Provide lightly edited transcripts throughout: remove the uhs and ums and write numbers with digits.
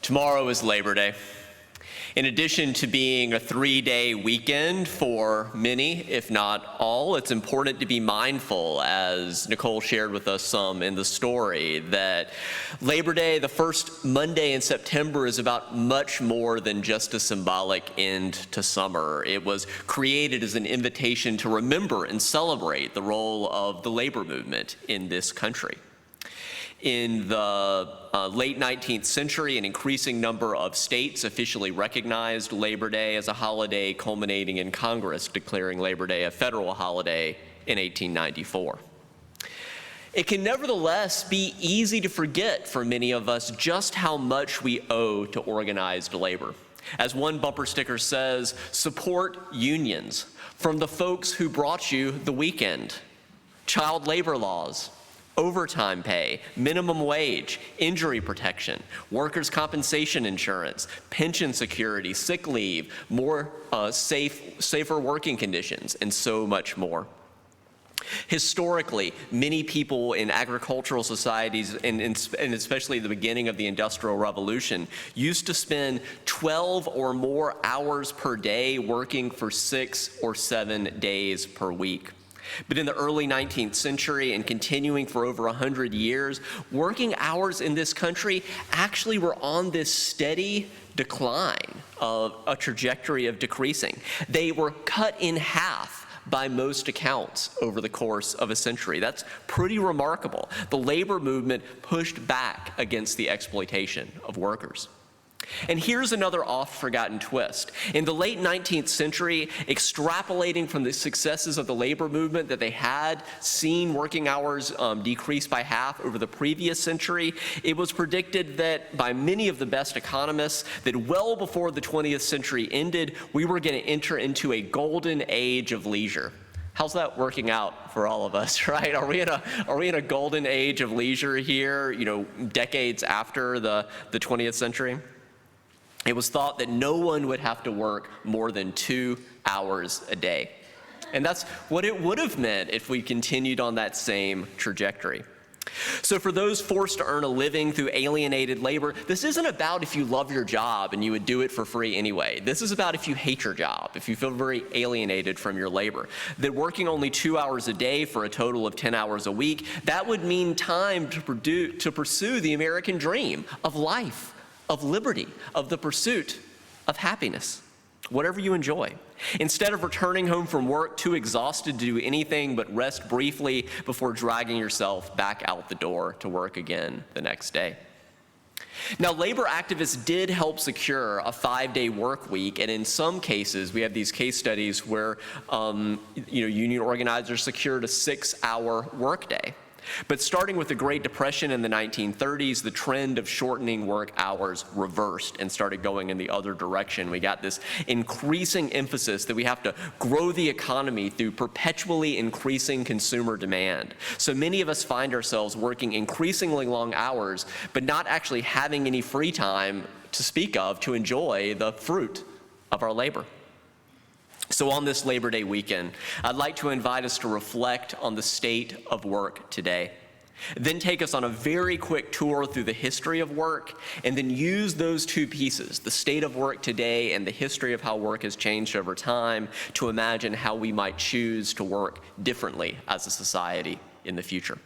Tomorrow is Labor Day. In addition to being a 3-day weekend for many, if not all, it's important to be mindful, as Nicole shared with us some in the story, that Labor Day, the first Monday in September, is about much more than just a symbolic end to summer. It was created as an invitation to remember and celebrate the role of the labor movement in this country. In the late 19th century, an increasing number of states officially recognized Labor Day as a holiday, culminating in Congress declaring Labor Day a federal holiday in 1894. It can nevertheless be easy to forget for many of us just how much we owe to organized labor. As one bumper sticker says, support unions from the folks who brought you the weekend. Child labor laws, overtime pay, minimum wage, injury protection, workers' compensation insurance, pension security, sick leave, more safer working conditions, and so much more. Historically, many people in agricultural societies, and especially the beginning of the Industrial Revolution, used to spend 12 or more hours per day working for 6 or 7 days per week. But in the early 19th century and continuing for over 100 years, working hours in this country actually were on this steady decline of a trajectory of decreasing. They were cut in half by most accounts over the course of a century. That's pretty remarkable. The labor movement pushed back against the exploitation of workers. And here's another oft-forgotten twist. In the late 19th century, extrapolating from the successes of the labor movement that they had seen working hours decrease by half over the previous century, it was predicted that by many of the best economists that well before the 20th century ended, we were going to enter into a golden age of leisure. How's that working out for all of us, right? Are we in a golden age of leisure here, decades after the 20th century? It was thought that no one would have to work more than 2 hours a day. And that's what it would have meant if we continued on that same trajectory. So for those forced to earn a living through alienated labor, this isn't about if you love your job and you would do it for free anyway. This is about if you hate your job, if you feel very alienated from your labor. That working only 2 hours a day for a total of 10 hours a week, that would mean time to pursue the American dream of life, of liberty, of the pursuit of happiness, whatever you enjoy. Instead of returning home from work too exhausted to do anything but rest briefly before dragging yourself back out the door to work again the next day. Now, labor activists did help secure a 5-day work week, and in some cases, we have these case studies where union organizers secured a 6-hour workday. But starting with the Great Depression in the 1930s, the trend of shortening work hours reversed and started going in the other direction. We got this increasing emphasis that we have to grow the economy through perpetually increasing consumer demand. So many of us find ourselves working increasingly long hours, but not actually having any free time to speak of to enjoy the fruit of our labor. So on this Labor Day weekend, I'd like to invite us to reflect on the state of work today, then take us on a very quick tour through the history of work, and then use those two pieces, the state of work today and the history of how work has changed over time, to imagine how we might choose to work differently as a society in the future.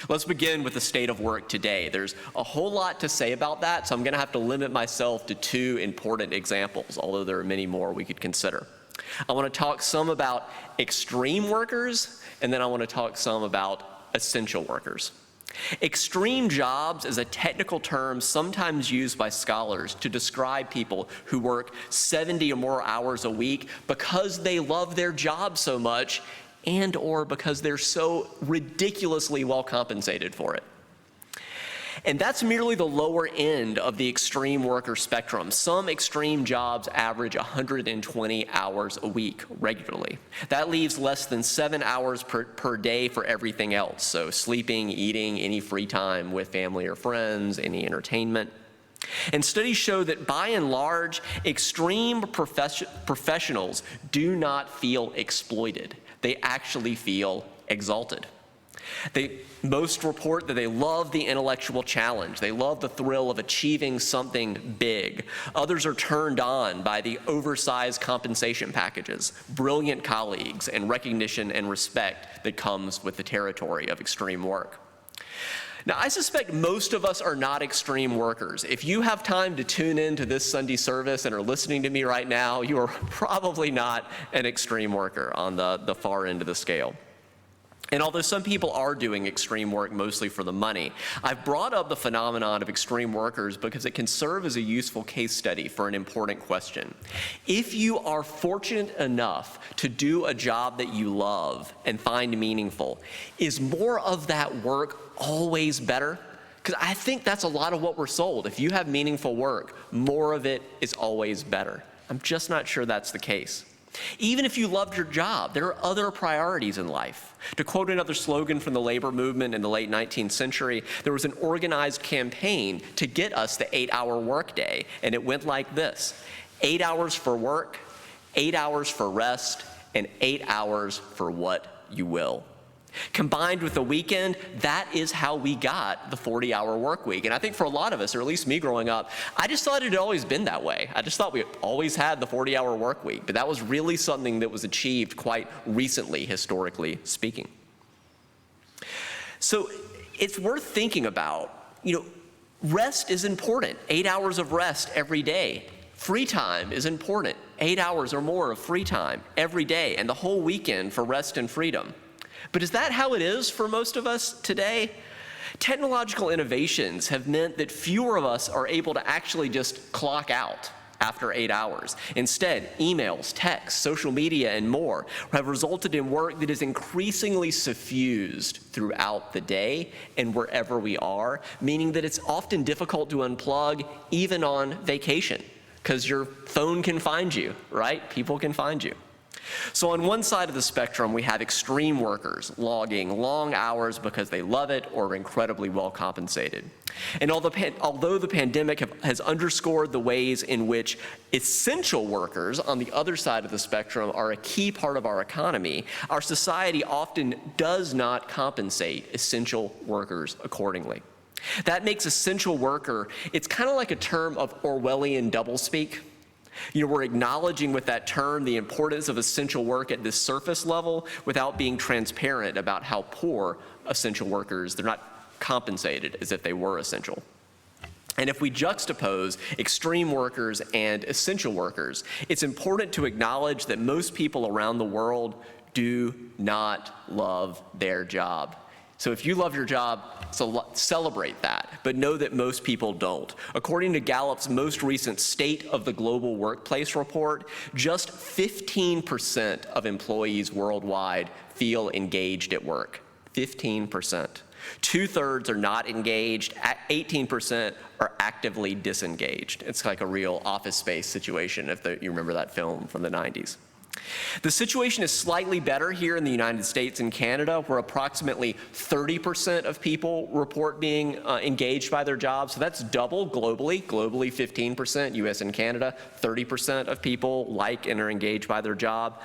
Let's begin with the state of work today. There's a whole lot to say about that, so I'm going to have to limit myself to 2 important examples, although there are many more we could consider. I want to talk some about extreme workers, and then I want to talk some about essential workers. Extreme jobs is a technical term sometimes used by scholars to describe people who work 70 or more hours a week because they love their job so much and or because they're so ridiculously well compensated for it. And that's merely the lower end of the extreme worker spectrum. Some extreme jobs average 120 hours a week regularly. That leaves less than 7 hours per day for everything else. So sleeping, eating, any free time with family or friends, any entertainment. And studies show that by and large, extreme professionals do not feel exploited. They actually feel exalted. Most report that they love the intellectual challenge. They love the thrill of achieving something big. Others are turned on by the oversized compensation packages, brilliant colleagues, and recognition and respect that comes with the territory of extreme work. Now, I suspect most of us are not extreme workers. If you have time to tune in to this Sunday service and are listening to me right now, you are probably not an extreme worker on the far end of the scale. And although some people are doing extreme work mostly for the money, I've brought up the phenomenon of extreme workers because it can serve as a useful case study for an important question. If you are fortunate enough to do a job that you love and find meaningful, is more of that work always better? Because I think that's a lot of what we're sold. If you have meaningful work, more of it is always better. I'm just not sure that's the case. Even if you loved your job, there are other priorities in life. To quote another slogan from the labor movement in the late 19th century, there was an organized campaign to get us the 8-hour workday, and it went like this: 8 hours for work, 8 hours for rest, and 8 hours for what you will. Combined with the weekend, that is how we got the 40-hour work week. And I think for a lot of us, or at least me growing up, I just thought it had always been that way. I just thought we always had the 40-hour work week. But that was really something that was achieved quite recently, historically speaking. So it's worth thinking about. Rest is important. 8 hours of rest every day. Free time is important. 8 hours or more of free time every day, and the whole weekend for rest and freedom. But is that how it is for most of us today? Technological innovations have meant that fewer of us are able to actually just clock out after 8 hours. Instead, emails, texts, social media, and more have resulted in work that is increasingly suffused throughout the day and wherever we are, meaning that it's often difficult to unplug even on vacation, because your phone can find you, right? People can find you. So on one side of the spectrum, we have extreme workers logging long hours because they love it or are incredibly well compensated. And although the pandemic has underscored the ways in which essential workers on the other side of the spectrum are a key part of our economy, our society often does not compensate essential workers accordingly. That makes essential worker, it's kind of like a term of Orwellian doublespeak. We're acknowledging with that term the importance of essential work at this surface level without being transparent about how poor essential workers, they're not compensated as if they were essential. And if we juxtapose extreme workers and essential workers, it's important to acknowledge that most people around the world do not love their job. So if you love your job, celebrate that, but know that most people don't. According to Gallup's most recent State of the Global Workplace report, just 15% of employees worldwide feel engaged at work. 15%. 2/3 are not engaged, 18% are actively disengaged. It's like a real Office Space situation, if you remember that film from the 90s. The situation is slightly better here in the United States and Canada, where approximately 30% of people report being engaged by their jobs. So that's double globally. Globally, 15%, US and Canada, 30% of people like and are engaged by their job.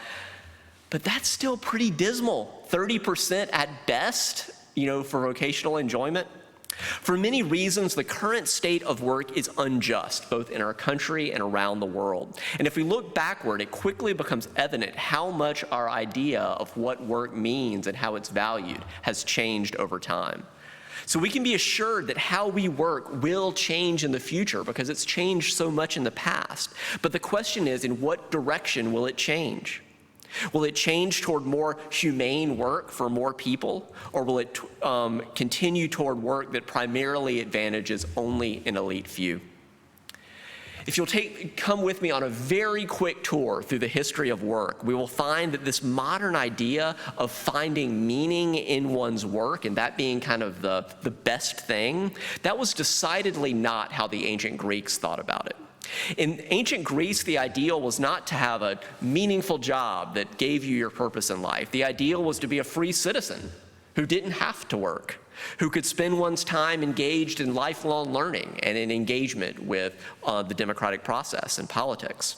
But that's still pretty dismal. 30% at best, for vocational enjoyment. For many reasons, the current state of work is unjust, both in our country and around the world. And if we look backward, it quickly becomes evident how much our idea of what work means and how it's valued has changed over time. So we can be assured that how we work will change in the future because it's changed so much in the past. But the question is, in what direction will it change? Will it change toward more humane work for more people, or will it continue toward work that primarily advantages only an elite few? If you'll come with me on a very quick tour through the history of work, we will find that this modern idea of finding meaning in one's work and that being kind of the best thing, that was decidedly not how the ancient Greeks thought about it. In ancient Greece, the ideal was not to have a meaningful job that gave you your purpose in life. The ideal was to be a free citizen who didn't have to work, who could spend one's time engaged in lifelong learning and in engagement with the democratic process and politics.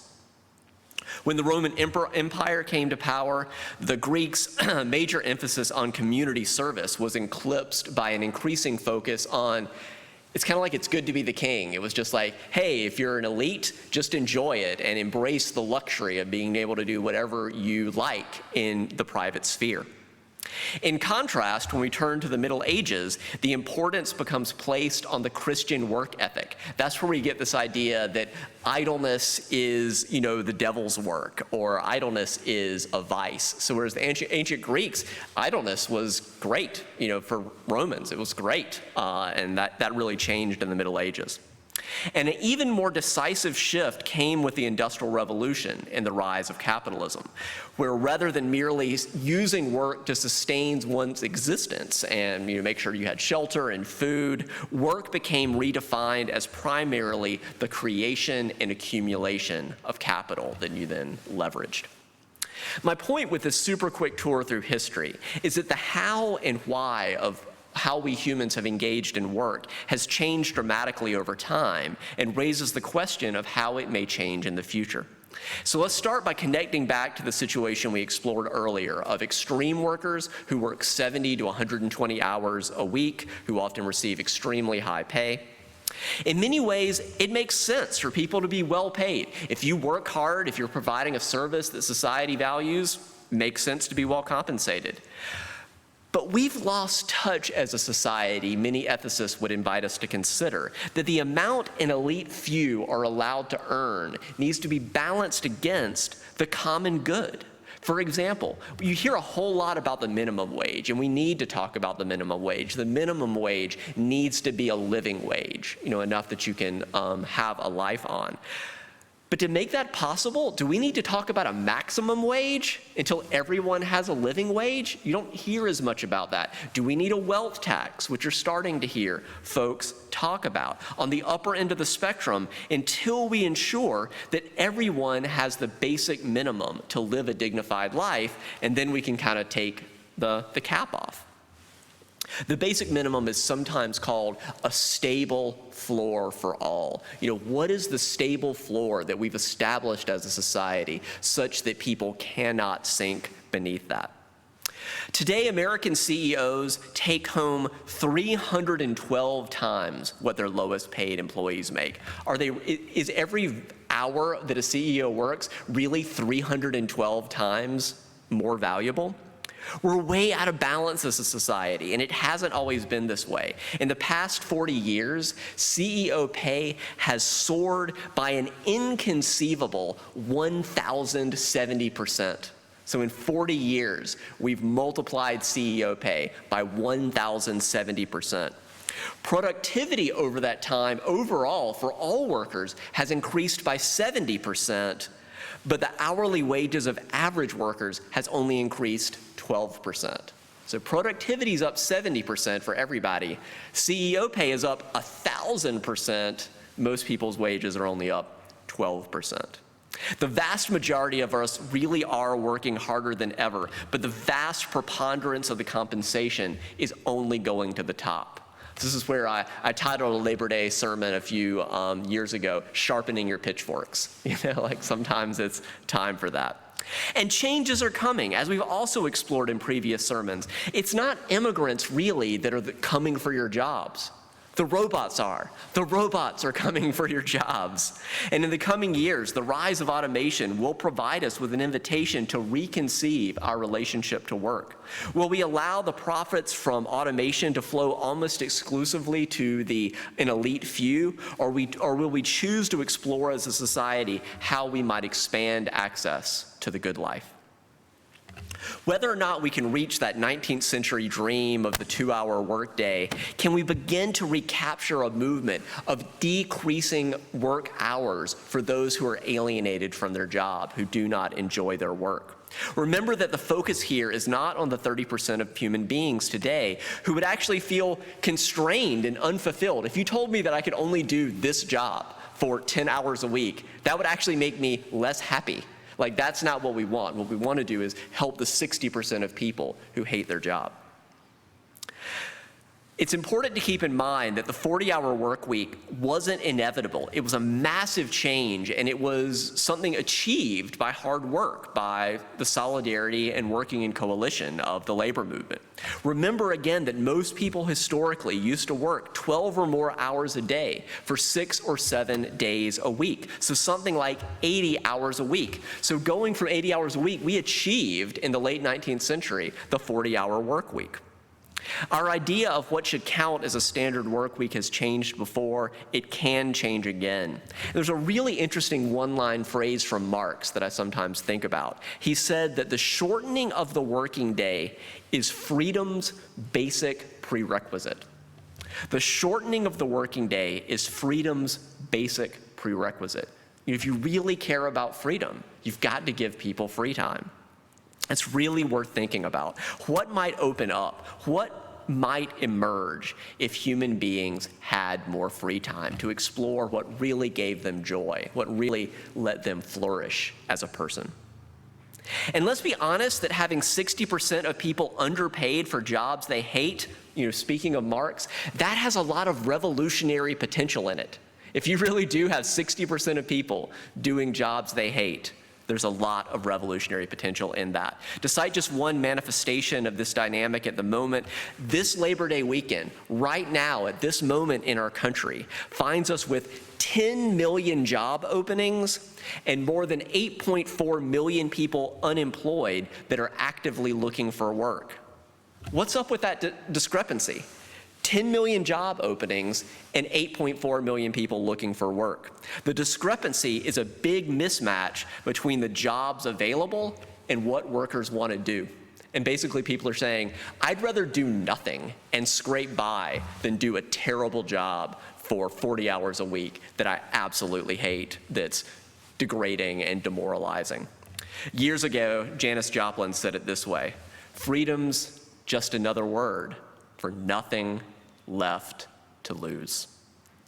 When the Roman Empire came to power, the Greeks' major emphasis on community service was eclipsed by an increasing focus on, it's kind of like it's good to be the king. It was just like, hey, if you're an elite, just enjoy it and embrace the luxury of being able to do whatever you like in the private sphere. In contrast, when we turn to the Middle Ages, the importance becomes placed on the Christian work ethic. That's where we get this idea that idleness is, the devil's work, or idleness is a vice. So whereas the ancient Greeks, idleness was great, for Romans, it was great, and that really changed in the Middle Ages. And an even more decisive shift came with the Industrial Revolution and the rise of capitalism, where rather than merely using work to sustain one's existence and make sure you had shelter and food, work became redefined as primarily the creation and accumulation of capital that you then leveraged. My point with this super quick tour through history is that the how and why of how we humans have engaged in work has changed dramatically over time and raises the question of how it may change in the future. So let's start by connecting back to the situation we explored earlier of extreme workers who work 70 to 120 hours a week, who often receive extremely high pay. In many ways, it makes sense for people to be well paid. If you work hard, if you're providing a service that society values, it makes sense to be well compensated. But we've lost touch as a society, many ethicists would invite us to consider, that the amount an elite few are allowed to earn needs to be balanced against the common good. For example, you hear a whole lot about the minimum wage, and we need to talk about the minimum wage. The minimum wage needs to be a living wage, enough that you can have a life on. But to make that possible, do we need to talk about a maximum wage until everyone has a living wage? You don't hear as much about that. Do we need a wealth tax, which you're starting to hear folks talk about on the upper end of the spectrum, until we ensure that everyone has the basic minimum to live a dignified life, and then we can kind of take the cap off. The basic minimum is sometimes called a stable floor for all. What is the stable floor that we've established as a society such that people cannot sink beneath that? Today, American CEOs take home 312 times what their lowest paid employees make. Is every hour that a CEO works really 312 times more valuable? We're way out of balance as a society, and it hasn't always been this way. In the past 40 years, CEO pay has soared by an inconceivable 1,070%. So in 40 years, we've multiplied CEO pay by 1,070%. Productivity over that time overall for all workers has increased by 70%, but the hourly wages of average workers has only increased 12%. So productivity is up 70% for everybody. CEO pay is up 1,000%. Most people's wages are only up 12%. The vast majority of us really are working harder than ever, but the vast preponderance of the compensation is only going to the top. This is where I titled a Labor Day sermon a few years ago, "Sharpening Your Pitchforks." Sometimes it's time for that. And changes are coming, as we've also explored in previous sermons. It's not immigrants really that are coming for your jobs. The robots are. The robots are coming for your jobs. And in the coming years, the rise of automation will provide us with an invitation to reconceive our relationship to work. Will we allow the profits from automation to flow almost exclusively to an elite few, or will we choose to explore as a society how we might expand access to the good life? Whether or not we can reach that 19th century dream of the 2-hour workday, can we begin to recapture a movement of decreasing work hours for those who are alienated from their job, who do not enjoy their work? Remember that the focus here is not on the 30% of human beings today who would actually feel constrained and unfulfilled. If you told me that I could only do this job for 10 hours a week, that would actually make me less happy. That's not what we want. What we want to do is help the 60% of people who hate their job. It's important to keep in mind that the 40-hour work week wasn't inevitable. It was a massive change, and it was something achieved by hard work, by the solidarity and working in coalition of the labor movement. Remember again that most people historically used to work 12 or more hours a day for 6 or 7 days a week, so something like 80 hours a week. So going from 80 hours a week, we achieved in the late 19th century the 40-hour work week. Our idea of what should count as a standard work week has changed before. It can change again. There's a really interesting one-line phrase from Marx that I sometimes think about. He said that the shortening of the working day is freedom's basic prerequisite. The shortening of the working day is freedom's basic prerequisite. If you really care about freedom, you've got to give people free time. It's really worth thinking about. What might open up? What might emerge if human beings had more free time to explore what really gave them joy, what really let them flourish as a person? And let's be honest that having 60% of people underpaid for jobs they hate, speaking of Marx, that has a lot of revolutionary potential in it. If you really do have 60% of people doing jobs they hate, there's a lot of revolutionary potential in that. To cite just one manifestation of this dynamic at the moment, this Labor Day weekend, right now at this moment in our country, finds us with 10 million job openings and more than 8.4 million people unemployed that are actively looking for work. What's up with that discrepancy? 10 million job openings and 8.4 million people looking for work. The discrepancy is a big mismatch between the jobs available and what workers want to do. And basically people are saying, I'd rather do nothing and scrape by than do a terrible job for 40 hours a week that I absolutely hate, that's degrading and demoralizing. Years ago, Janis Joplin said it this way: freedom's just another word for nothing left to lose.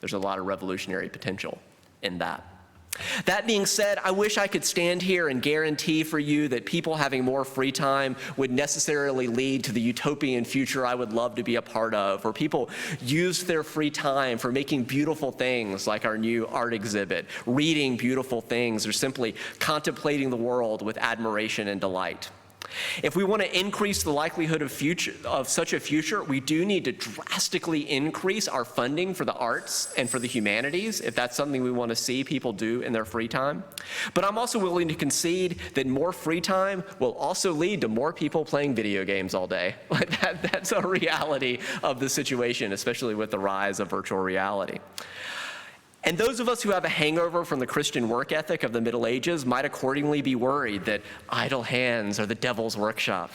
There's a lot of revolutionary potential in that. That being said, I wish I could stand here and guarantee for you that people having more free time would necessarily lead to the utopian future I would love to be a part of, where people use their free time for making beautiful things like our new art exhibit, reading beautiful things, or simply contemplating the world with admiration and delight. If we want to increase the likelihood of such a future, we do need to drastically increase our funding for the arts and for the humanities, if that's something we want to see people do in their free time. But I'm also willing to concede that more free time will also lead to more people playing video games all day. That's a reality of the situation, especially with the rise of virtual reality. And those of us who have a hangover from the Christian work ethic of the Middle Ages might accordingly be worried that idle hands are the devil's workshop.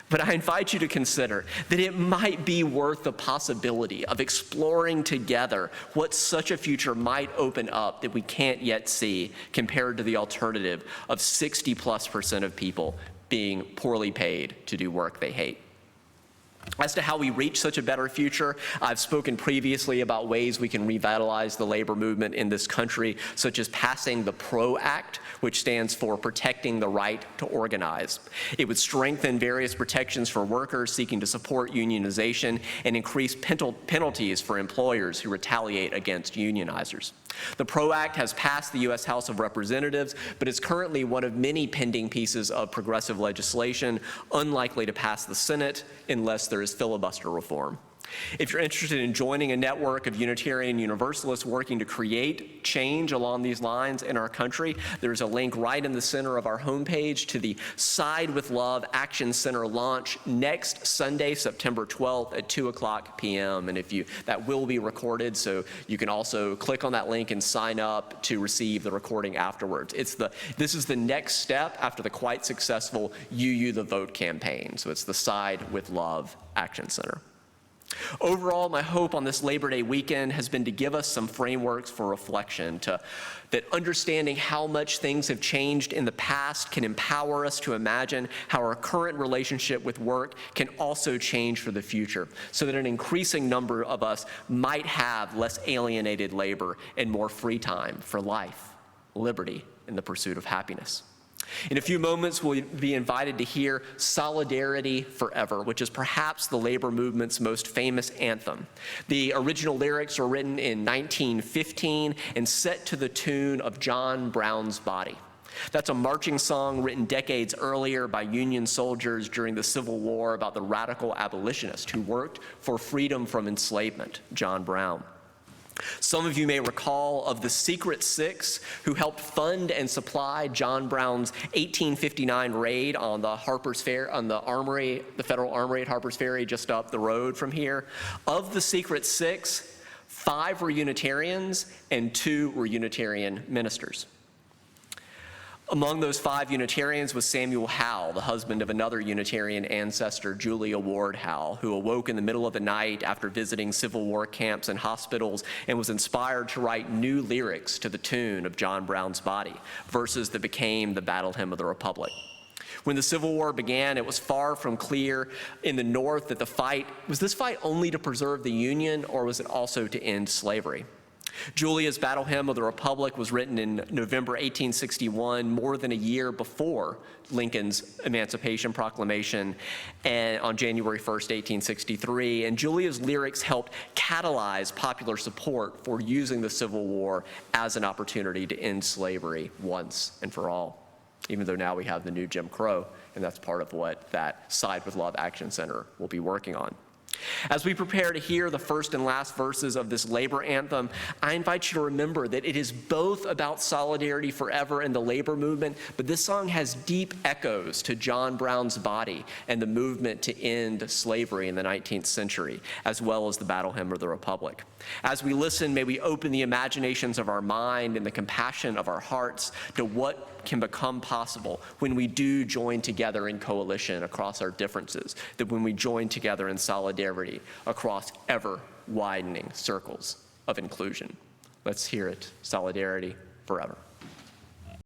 But I invite you to consider that it might be worth the possibility of exploring together what such a future might open up that we can't yet see, compared to the alternative of 60+% of people being poorly paid to do work they hate. As to how we reach such a better future, I've spoken previously about ways we can revitalize the labor movement in this country, such as passing the PRO Act, which stands for Protecting the Right to Organize. It would strengthen various protections for workers seeking to support unionization and increase penalties for employers who retaliate against unionizers. The PRO Act has passed the U.S. House of Representatives, but is currently one of many pending pieces of progressive legislation, unlikely to pass the Senate unless there is filibuster reform. If you're interested in joining a network of Unitarian Universalists working to create change along these lines in our country, there's a link right in the center of our homepage to the Side with Love Action Center launch next Sunday, September 12th at 2:00 p.m. And that will be recorded, so you can also click on that link and sign up to receive the recording afterwards. This is the next step after the quite successful You the Vote campaign. So it's the Side with Love Action Center. Overall, my hope on this Labor Day weekend has been to give us some frameworks for reflection, that understanding how much things have changed in the past can empower us to imagine how our current relationship with work can also change for the future, so that an increasing number of us might have less alienated labor and more free time for life, liberty, and the pursuit of happiness. In a few moments, we'll be invited to hear Solidarity Forever, which is perhaps the labor movement's most famous anthem. The original lyrics were written in 1915 and set to the tune of John Brown's Body. That's a marching song written decades earlier by Union soldiers during the Civil War about the radical abolitionist who worked for freedom from enslavement, John Brown. Some of you may recall of the Secret Six who helped fund and supply John Brown's 1859 raid on the Harper's Ferry, on the Armory, the Federal Armory at Harper's Ferry, just up the road from here. Of the Secret Six, 5 were Unitarians and 2 were Unitarian ministers. Among those 5 Unitarians was Samuel Howe, the husband of another Unitarian ancestor, Julia Ward Howe, who awoke in the middle of the night after visiting Civil War camps and hospitals and was inspired to write new lyrics to the tune of John Brown's Body, verses that became the battle hymn of the Republic. When the Civil War began, it was far from clear in the North that was this fight only to preserve the Union, or was it also to end slavery? Julia's battle hymn of the Republic was written in November 1861, more than a year before Lincoln's Emancipation Proclamation, and on January 1st, 1863. And Julia's lyrics helped catalyze popular support for using the Civil War as an opportunity to end slavery once and for all, even though now we have the new Jim Crow, and that's part of what that Side with Love Action Center will be working on. As we prepare to hear the first and last verses of this labor anthem, I invite you to remember that it is both about solidarity forever and the labor movement, but this song has deep echoes to John Brown's Body and the movement to end slavery in the 19th century, as well as the battle hymn of the Republic. As we listen, may we open the imaginations of our mind and the compassion of our hearts to what can become possible when we do join together in coalition across our differences, that when we join together in solidarity across ever-widening circles of inclusion. Let's hear it. Solidarity forever.